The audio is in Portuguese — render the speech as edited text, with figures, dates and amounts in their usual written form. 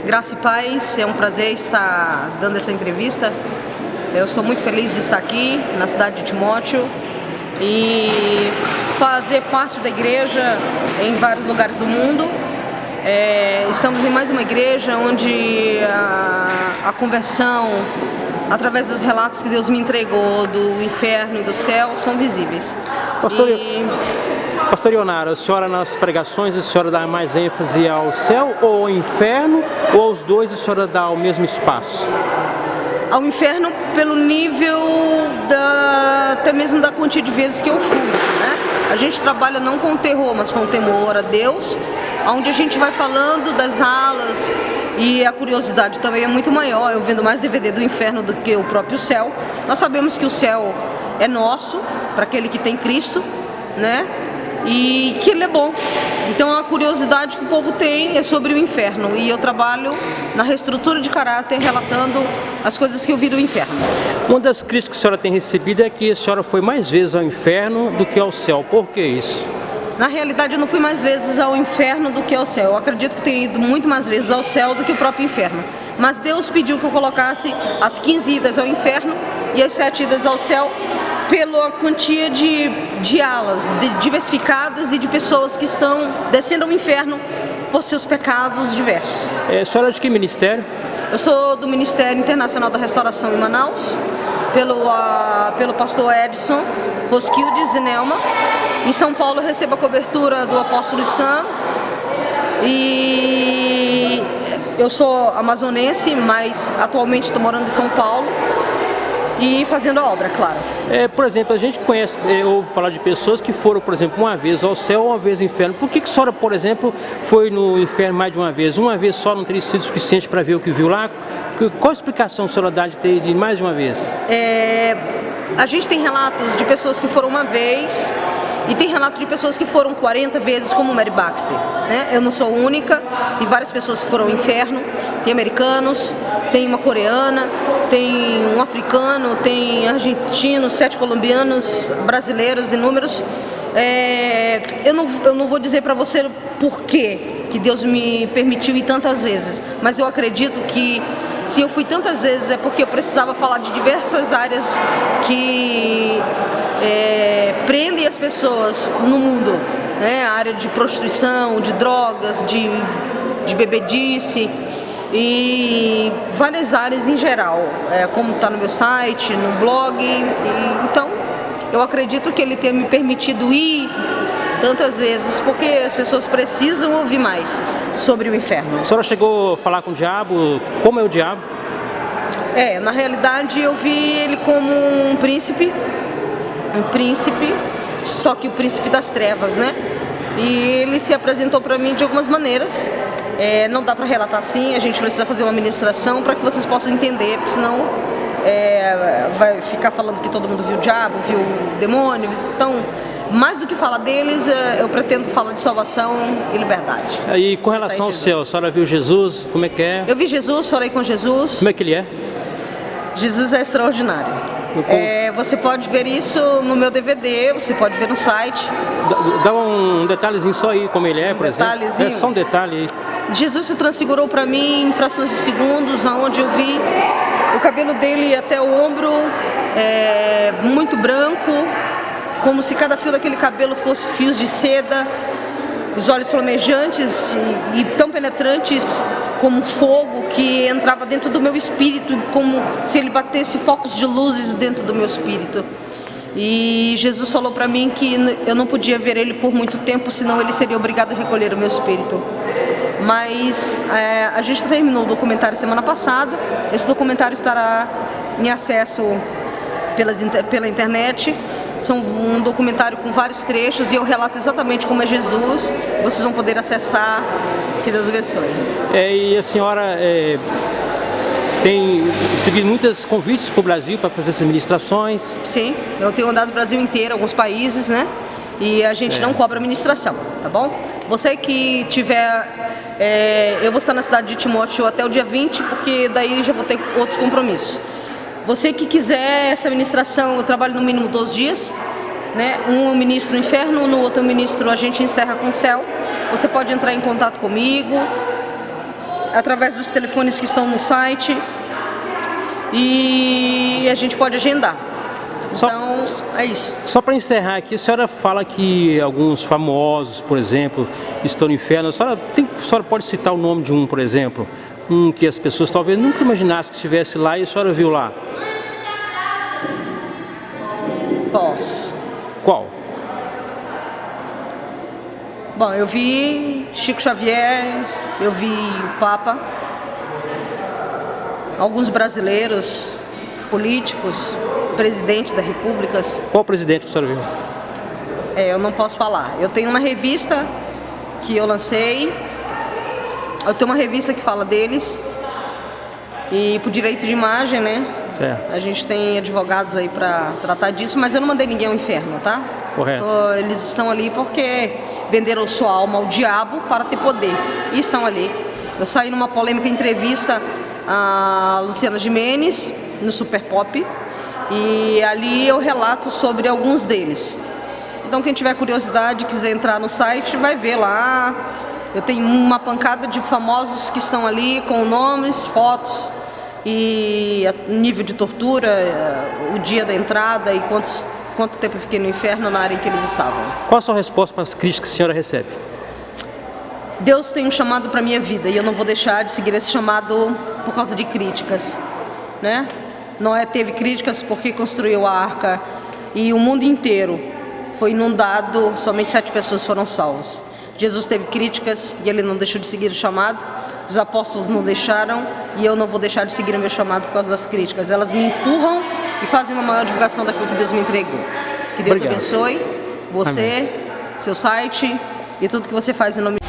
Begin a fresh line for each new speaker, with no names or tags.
Graça e paz, é um prazer estar dando essa entrevista. Eu estou muito feliz de estar aqui na cidade de Timóteo e fazer parte da igreja em vários lugares do mundo. Estamos em mais uma igreja onde a conversão, através dos relatos que Deus me entregou do inferno e do céu, são visíveis.
Pastor Ionara, a senhora nas pregações, a senhora dá mais ênfase ao céu ou ao inferno, ou aos dois a senhora dá o mesmo espaço?
Ao inferno pelo nível até mesmo da quantia de vezes que eu fui, né? A gente trabalha não com terror, mas com temor a Deus, onde a gente vai falando das alas e a curiosidade também é muito maior. Eu vendo mais DVD do inferno do que o próprio céu. Nós sabemos que o céu é nosso, para aquele que tem Cristo, né? E que ele é bom. Então a curiosidade que o povo tem é sobre o inferno, e eu trabalho na reestrutura de caráter, relatando as coisas que eu vi do inferno.
Uma das críticas que a senhora tem recebido é que a senhora foi mais vezes ao inferno do que ao céu. Por que isso?
Na realidade eu não fui mais vezes ao inferno do que ao céu. Eu acredito que tenho ido muito mais vezes ao céu do que o próprio inferno. Mas Deus pediu que eu colocasse as 15 idas ao inferno e as 7 idas ao céu, pela quantia de alas diversificadas e de pessoas que estão descendo ao inferno por seus pecados diversos.
A senhora é de que ministério?
Eu sou do Ministério Internacional da Restauração em Manaus, pelo pastor Edson Roskildes e Nelma. Em São Paulo eu recebo a cobertura do apóstolo Sam, e eu sou amazonense, mas atualmente estou morando em São Paulo e fazendo a obra, claro.
Por exemplo, a gente conhece, ouve falar de pessoas que foram, por exemplo, uma vez ao céu, uma vez ao inferno. Por que a senhora, por exemplo, foi no inferno mais de uma vez? Uma vez só não teria sido suficiente para ver o que viu lá? Qual a explicação a senhora dá de ter ido mais de uma vez?
A gente tem relatos de pessoas que foram uma vez, e tem relato de pessoas que foram 40 vezes, como Mary Baxter, né? Eu não sou única, tem várias pessoas que foram ao inferno, tem americanos, tem uma coreana, tem um africano, tem argentinos, 7 colombianos, brasileiros, inúmeros. Eu não vou dizer para você por que Deus me permitiu ir tantas vezes, mas eu acredito que se eu fui tantas vezes é porque eu precisava falar de diversas áreas que prendem as pessoas no mundo, né? A área de prostituição, de drogas, de bebedice e várias áreas em geral, como está no meu site, no blog. Então eu acredito que ele tenha me permitido ir tantas vezes porque as pessoas precisam ouvir mais sobre o inferno.
A senhora chegou a falar com o diabo? Como é o diabo?
Na realidade eu vi ele como um príncipe, só que o príncipe das trevas, né? E ele se apresentou para mim de algumas maneiras. Não dá para relatar assim, a gente precisa fazer uma ministração para que vocês possam entender, porque senão vai ficar falando que todo mundo viu o diabo, viu o demônio. Então, mais do que falar deles, eu pretendo falar de salvação e liberdade.
E com relação ao céu, a senhora viu Jesus? Como é que é?
Eu vi Jesus, falei com Jesus.
Como é que ele é?
Jesus é extraordinário. Você pode ver isso no meu DVD, você pode ver no site.
Dá um detalhezinho só aí, como ele é, por exemplo.
Detalhezinho?
Só um detalhe aí.
Jesus se transfigurou para mim em frações de segundos, onde eu vi o cabelo dele até o ombro, muito branco, como se cada fio daquele cabelo fosse fios de seda, os olhos flamejantes e tão penetrantes como fogo, que entrava dentro do meu espírito, como se ele batesse focos de luzes dentro do meu espírito. E Jesus falou para mim que eu não podia ver ele por muito tempo, senão ele seria obrigado a recolher o meu espírito. Mas a gente terminou o documentário semana passada. Esse documentário estará em acesso pela internet. São um documentário com vários trechos e eu relato exatamente como é Jesus. Vocês vão poder acessar. Que Deus abençoe.
E a senhora tem recebido muitos convites para o Brasil para fazer essas ministrações?
Sim, eu tenho andado no Brasil inteiro, alguns países, né? E a gente não cobra ministração, tá bom? Você que tiver... eu vou estar na cidade de Timóteo até o dia 20, porque daí já vou ter outros compromissos. Você que quiser essa ministração, eu trabalho no mínimo 12 dias, né? Um eu ministro no inferno, no outro eu ministro a gente encerra com o céu. Você pode entrar em contato comigo. através dos telefones que estão no site e a gente pode agendar. Então, é isso.
Só para encerrar aqui, a senhora fala que alguns famosos, por exemplo, estão no inferno. A senhora pode citar o nome de um, por exemplo? Um que as pessoas talvez nunca imaginassem que estivesse lá e a senhora viu lá?
Posso.
Qual?
Bom, eu vi Chico Xavier, eu vi o Papa, alguns brasileiros, políticos, presidente da República.
Qual presidente que a senhora viu?
Eu não posso falar. Eu tenho uma revista que eu lancei, eu tenho uma revista que fala deles, e por direito de imagem, né?
Certo.
A gente tem advogados aí para tratar disso, mas eu não mandei ninguém ao inferno, tá?
Correto.
Então, eles estão ali porque venderam sua alma ao diabo para ter poder, e estão ali. Eu saí numa polêmica entrevista a Luciana Gimenez, no Super Pop, e ali eu relato sobre alguns deles. Então quem tiver curiosidade, quiser entrar no site, vai ver lá. Eu tenho uma pancada de famosos que estão ali com nomes, fotos e nível de tortura, o dia da entrada e quanto tempo eu fiquei no inferno na área em que eles estavam.
Qual a sua resposta para as críticas que a senhora recebe?
Deus tem um chamado para a minha vida e eu não vou deixar de seguir esse chamado por causa de críticas, né? Noé teve críticas porque construiu a arca e o mundo inteiro foi inundado, somente 7 pessoas foram salvas. Jesus teve críticas e ele não deixou de seguir o chamado, os apóstolos não deixaram e eu não vou deixar de seguir o meu chamado por causa das críticas. Elas me empurram e fazem uma maior divulgação daquilo que Deus me entregou. Que Deus abençoe você, Amém. Seu site e tudo que você faz em nome de